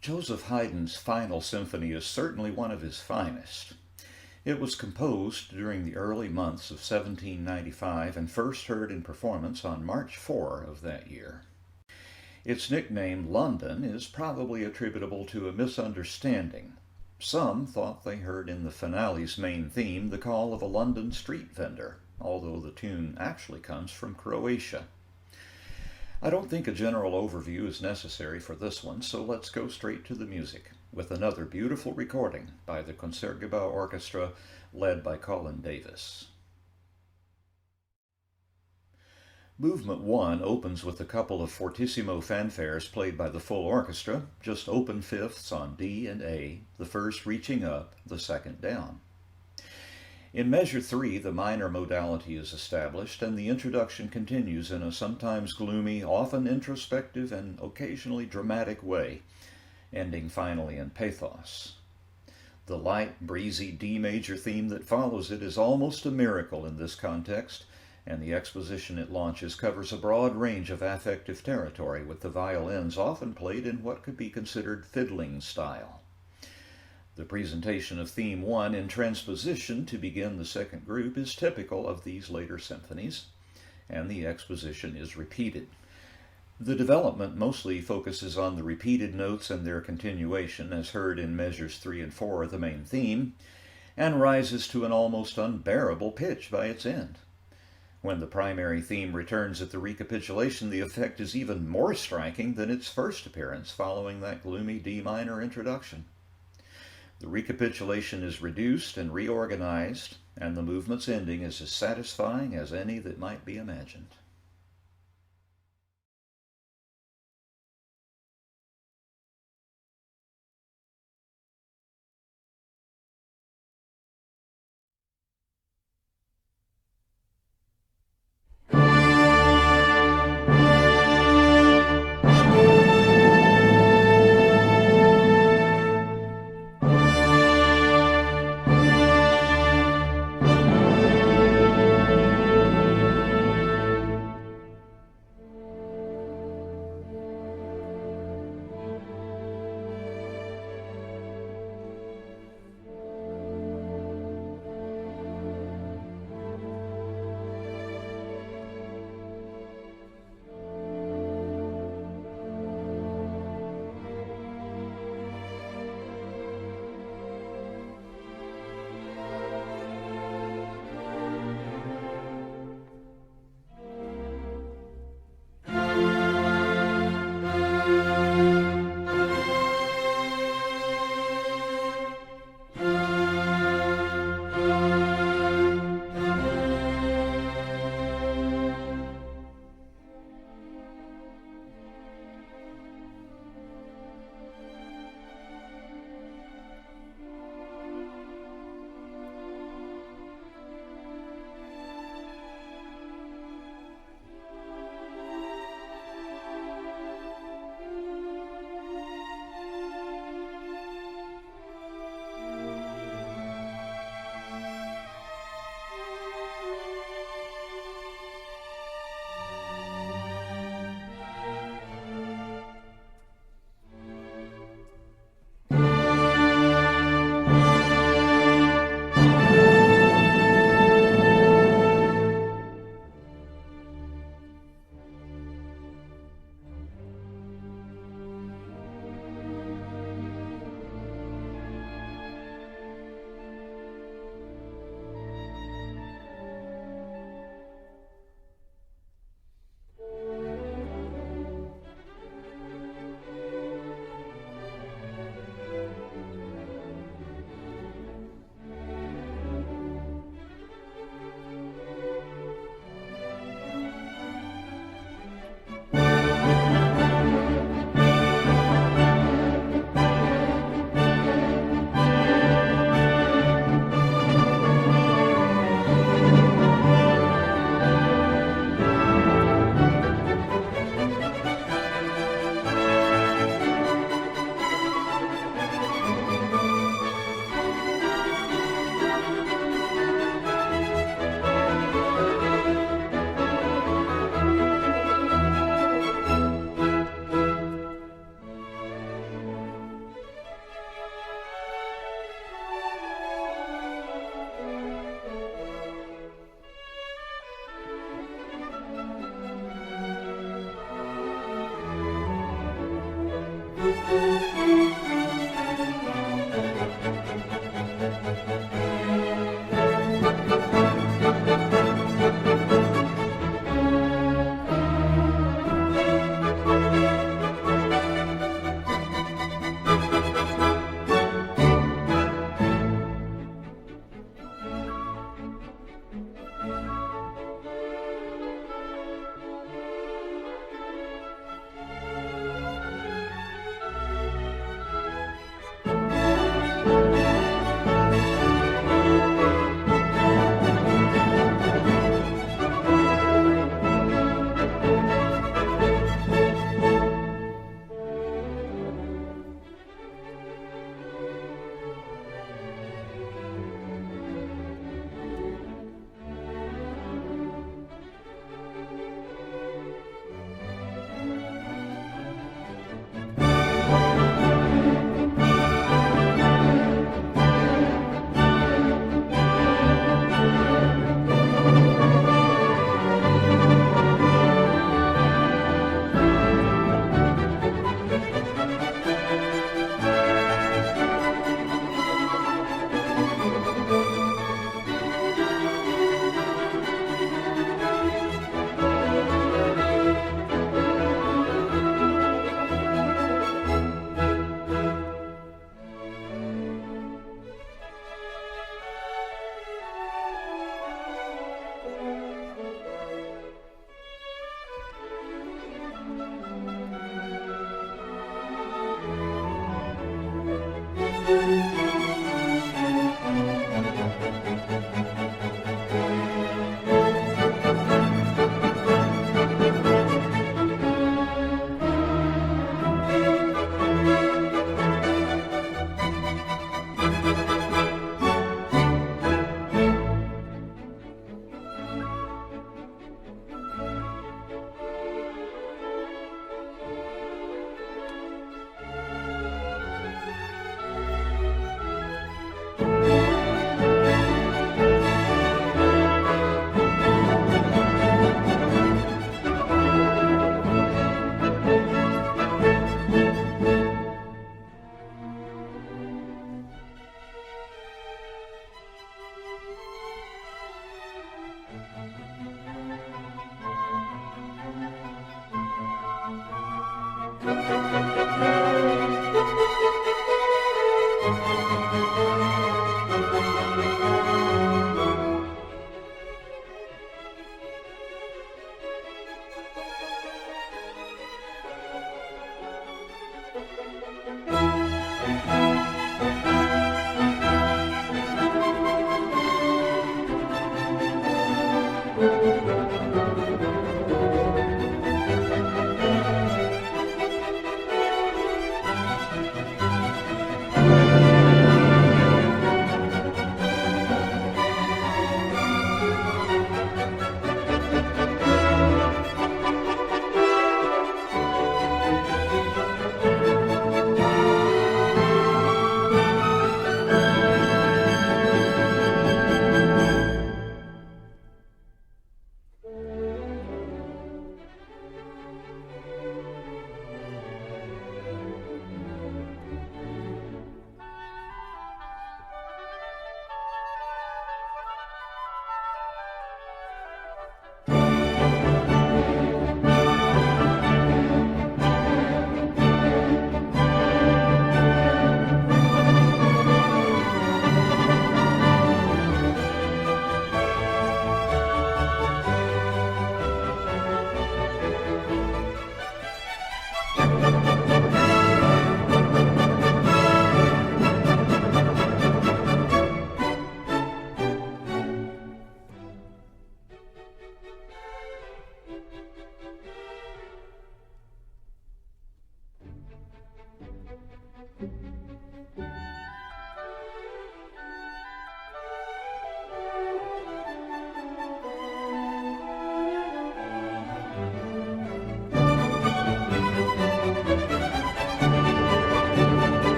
Joseph Haydn's Final Symphony is certainly one of his finest. It was composed during the early months of 1795 and first heard in performance on March 4 of that year. Its nickname, London, is probably attributable to a misunderstanding. Some thought they heard in the finale's main theme the call of a London street vendor, although the tune actually comes from Croatia. I don't think a general overview is necessary for this one, so let's go straight to the music, with another beautiful recording by the Concertgebouw Orchestra, led by Colin Davis. Movement 1 opens with a couple of fortissimo fanfares played by the full orchestra, just open fifths on D and A, the first reaching up, the second down. In measure 3, the minor modality is established, and the introduction continues in a sometimes gloomy, often introspective, and occasionally dramatic way, ending finally in pathos. The light, breezy D major theme that follows it is almost a miracle in this context, and the exposition it launches covers a broad range of affective territory, with the violins often played in what could be considered fiddling style. The presentation of Theme 1 in transposition to begin the second group is typical of these later symphonies, and the exposition is repeated. The development mostly focuses on the repeated notes and their continuation, as heard in measures 3 and 4 of the main theme, and rises to an almost unbearable pitch by its end. When the primary theme returns at the recapitulation, the effect is even more striking than its first appearance following that gloomy D minor introduction. The recapitulation is reduced and reorganized, and the movement's ending is as satisfying as any that might be imagined.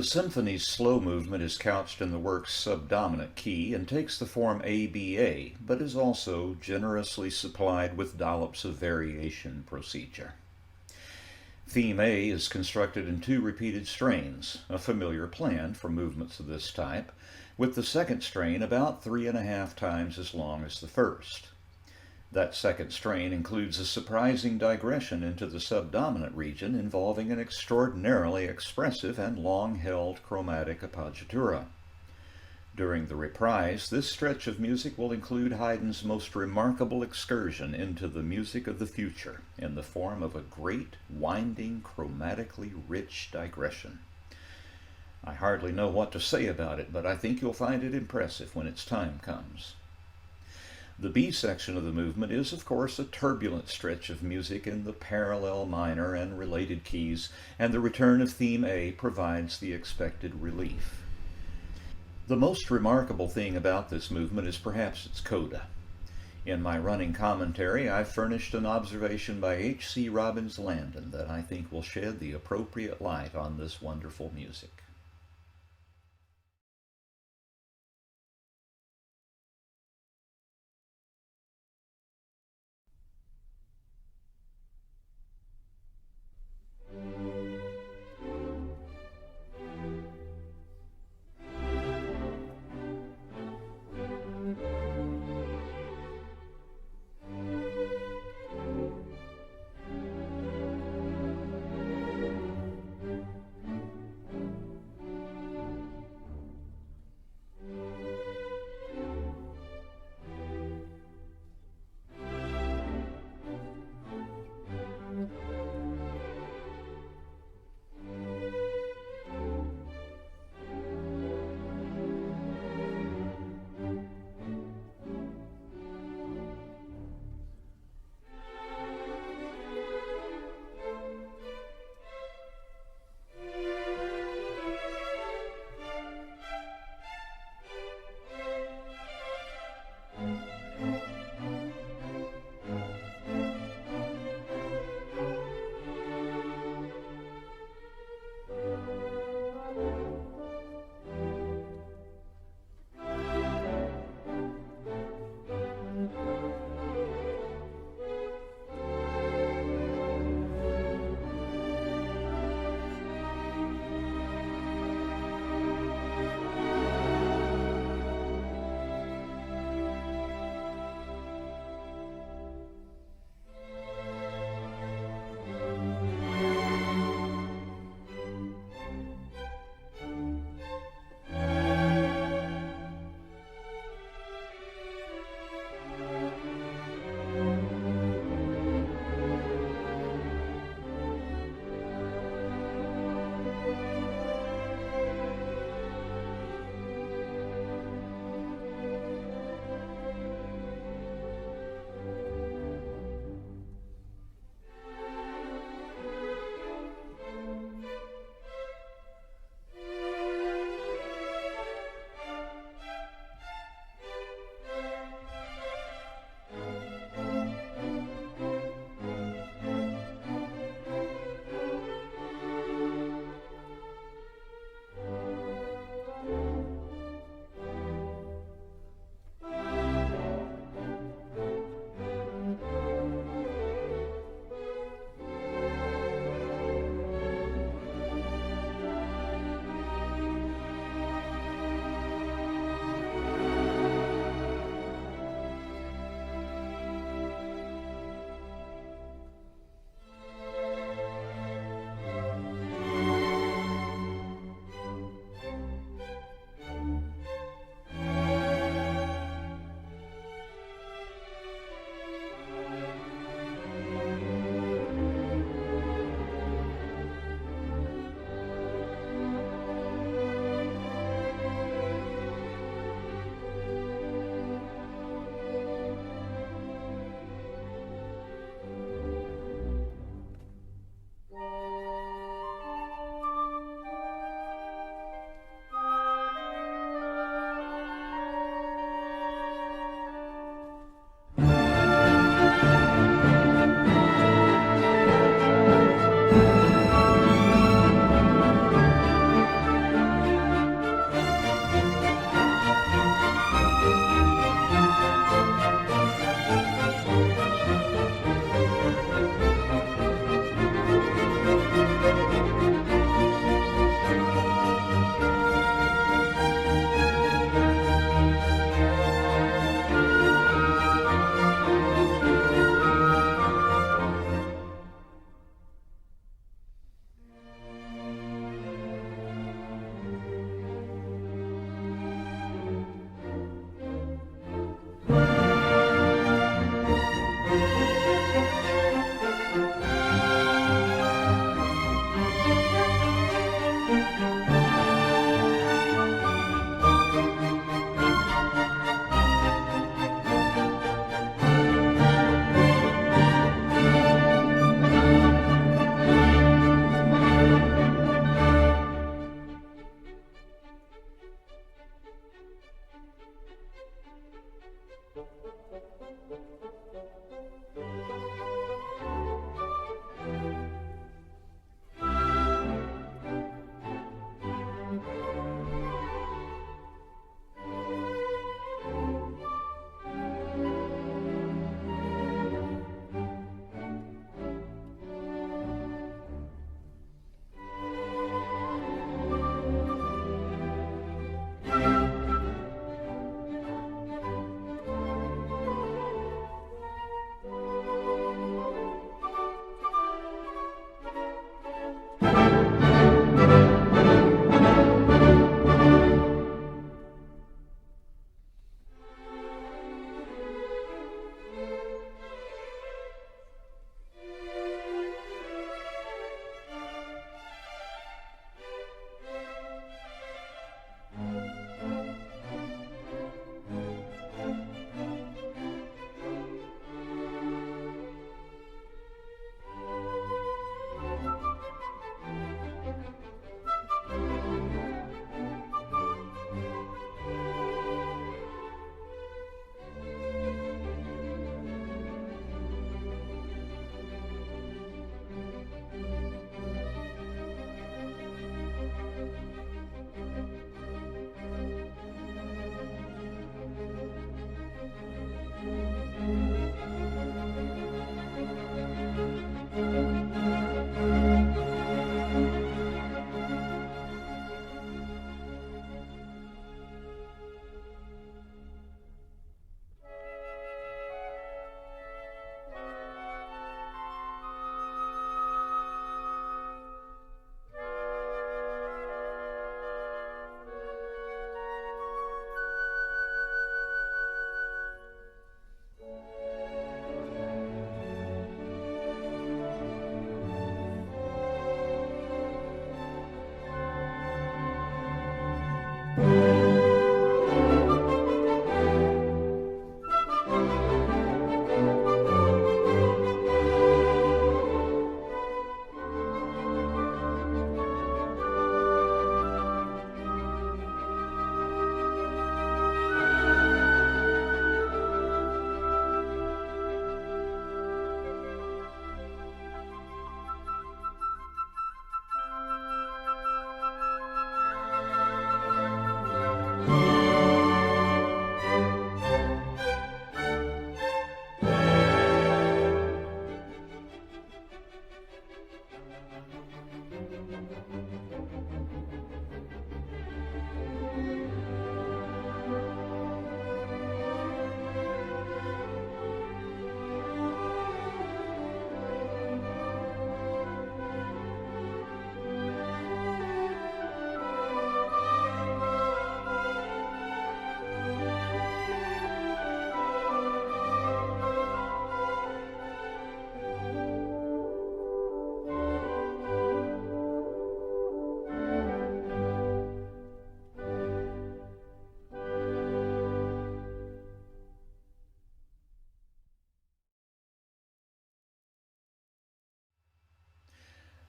The symphony's slow movement is couched in the work's subdominant key and takes the form ABA, but is also generously supplied with dollops of variation procedure. Theme A is constructed in 2 repeated strains, a familiar plan for movements of this type, with the second strain about 3.5 times as long as the first. That second strain includes a surprising digression into the subdominant region involving an extraordinarily expressive and long-held chromatic appoggiatura. During the reprise, this stretch of music will include Haydn's most remarkable excursion into the music of the future in the form of a great, winding, chromatically rich digression. I hardly know what to say about it, but I think you'll find it impressive when its time comes. The B section of the movement is, of course, a turbulent stretch of music in the parallel minor and related keys, and the return of theme A provides the expected relief. The most remarkable thing about this movement is perhaps its coda. In my running commentary, I've furnished an observation by H.C. Robbins Landon that I think will shed the appropriate light on this wonderful music.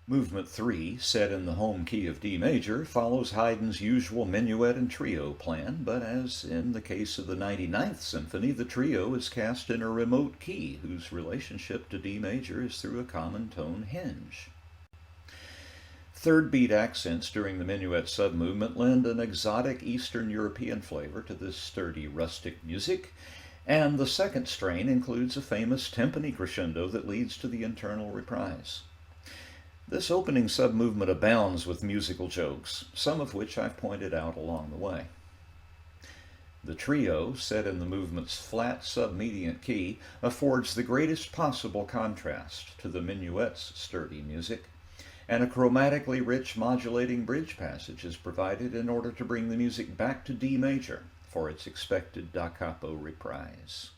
Movement 3, set in the home key of D major, follows Haydn's usual minuet and trio plan, but as in the case of the 99th Symphony, the trio is cast in a remote key whose relationship to D major is through a common tone hinge. Third beat accents during the minuet submovement lend an exotic Eastern European flavor to this sturdy rustic music, and the second strain includes a famous timpani crescendo that leads to the internal reprise. This opening submovement abounds with musical jokes, some of which I've pointed out along the way. The trio, set in the movement's flat submediant key, affords the greatest possible contrast to the minuet's sturdy music, and a chromatically rich modulating bridge passage is provided in order to bring the music back to D major for its expected da capo reprise.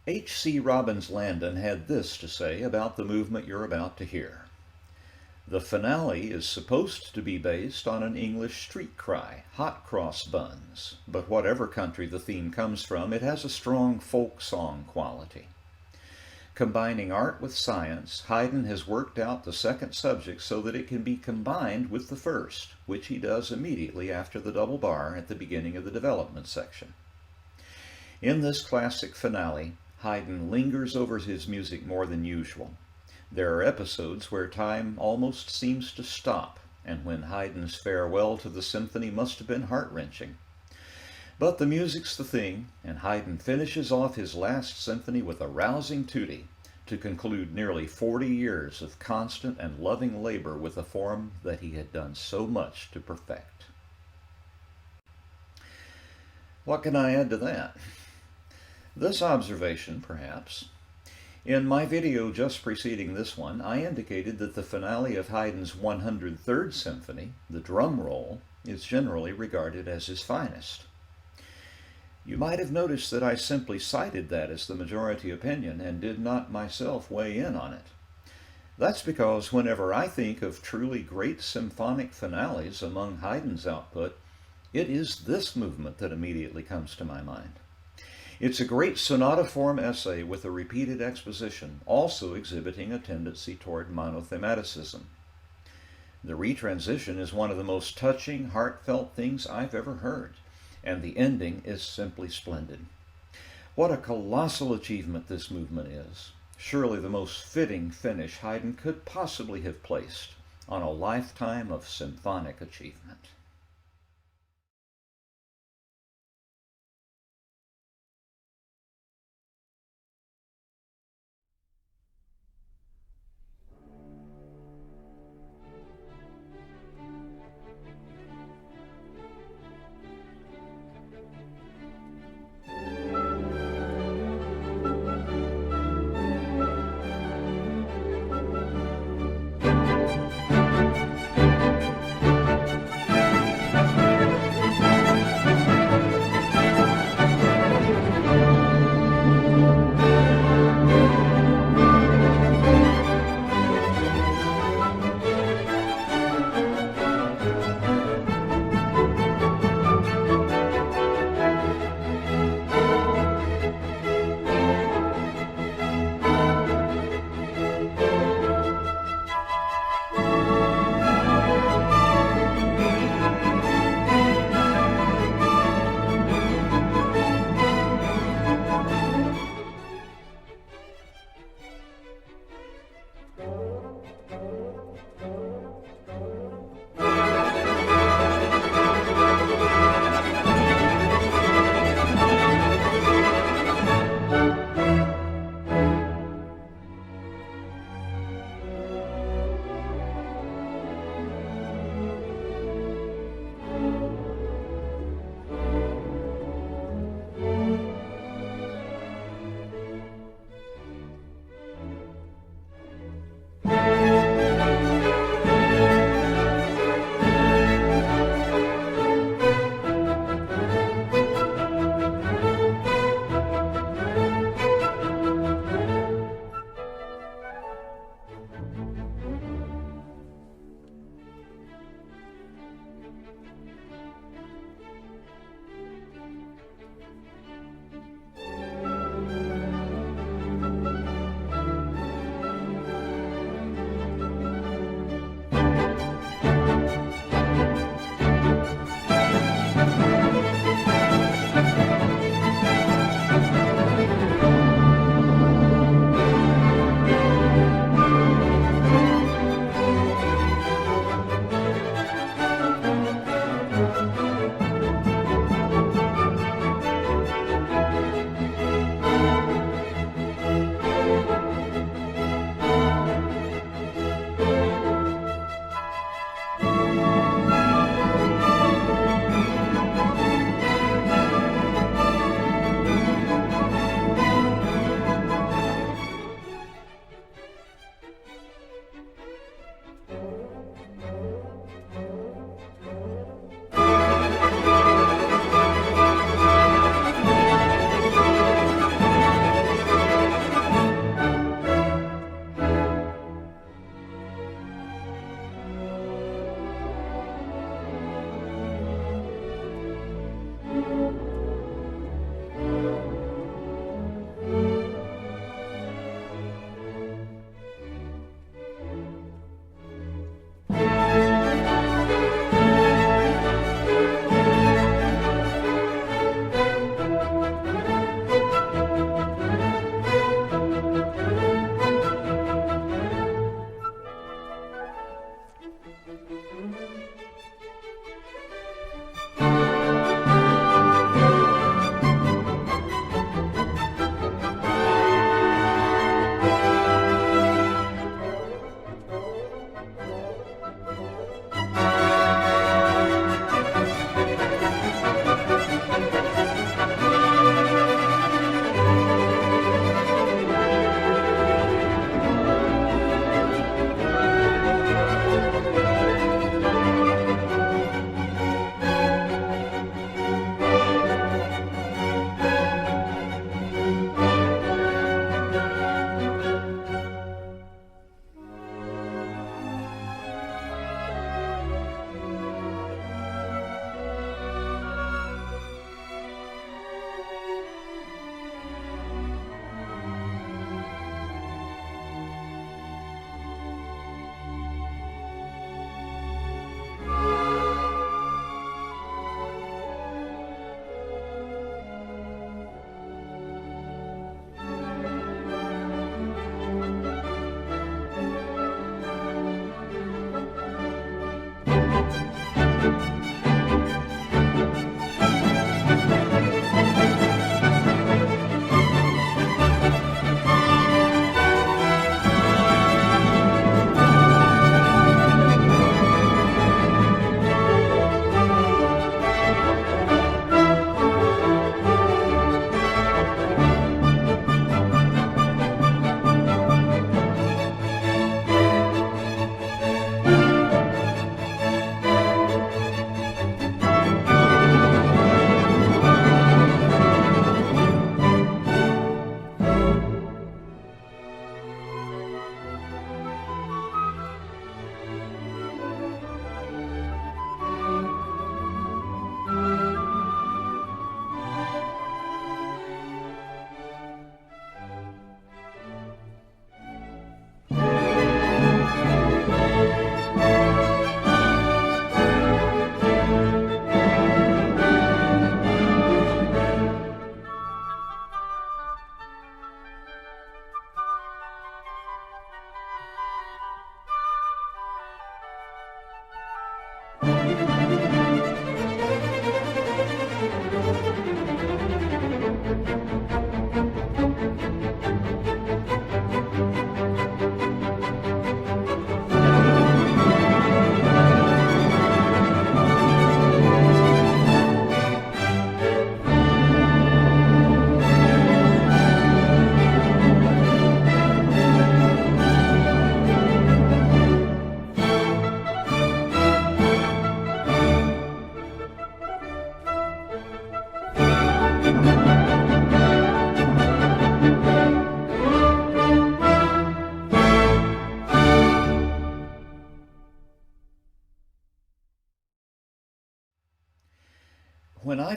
H.C. Robbins Landon had this to say about the movement you're about to hear. The finale is supposed to be based on an English street cry, hot cross buns, but whatever country the theme comes from, it has a strong folk song quality. Combining art with science, Haydn has worked out the second subject so that it can be combined with the first, which he does immediately after the double bar at the beginning of the development section. In this classic finale, Haydn lingers over his music more than usual. There are episodes where time almost seems to stop, and when Haydn's farewell to the symphony must have been heart-wrenching. But the music's the thing, and Haydn finishes off his last symphony with a rousing tutti to conclude nearly 40 years of constant and loving labor with a form that he had done so much to perfect. What can I add to that? This observation, perhaps. In my video just preceding this one, I indicated that the finale of Haydn's 103rd Symphony, the drum roll, is generally regarded as his finest. You might have noticed that I simply cited that as the majority opinion and did not myself weigh in on it. That's because whenever I think of truly great symphonic finales among Haydn's output, it is this movement that immediately comes to my mind. It's a great sonata-form essay with a repeated exposition, also exhibiting a tendency toward monothematicism. The retransition is one of the most touching, heartfelt things I've ever heard, and the ending is simply splendid. What a colossal achievement this movement is. Surely the most fitting finish Haydn could possibly have placed on a lifetime of symphonic achievement.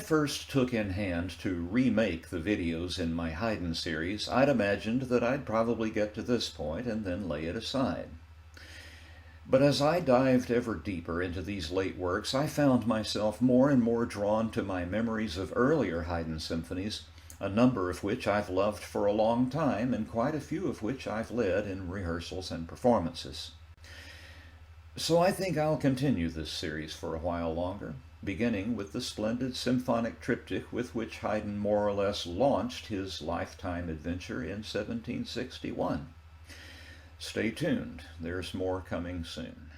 first took in hand to remake the videos in my Haydn series, I'd imagined that I'd probably get to this point and then lay it aside. But as I dived ever deeper into these late works, I found myself more and more drawn to my memories of earlier Haydn symphonies, a number of which I've loved for a long time, and quite a few of which I've led in rehearsals and performances. So I think I'll continue this series for a while longer, beginning with the splendid symphonic triptych with which Haydn more or less launched his lifetime adventure in 1761. Stay tuned, there's more coming soon.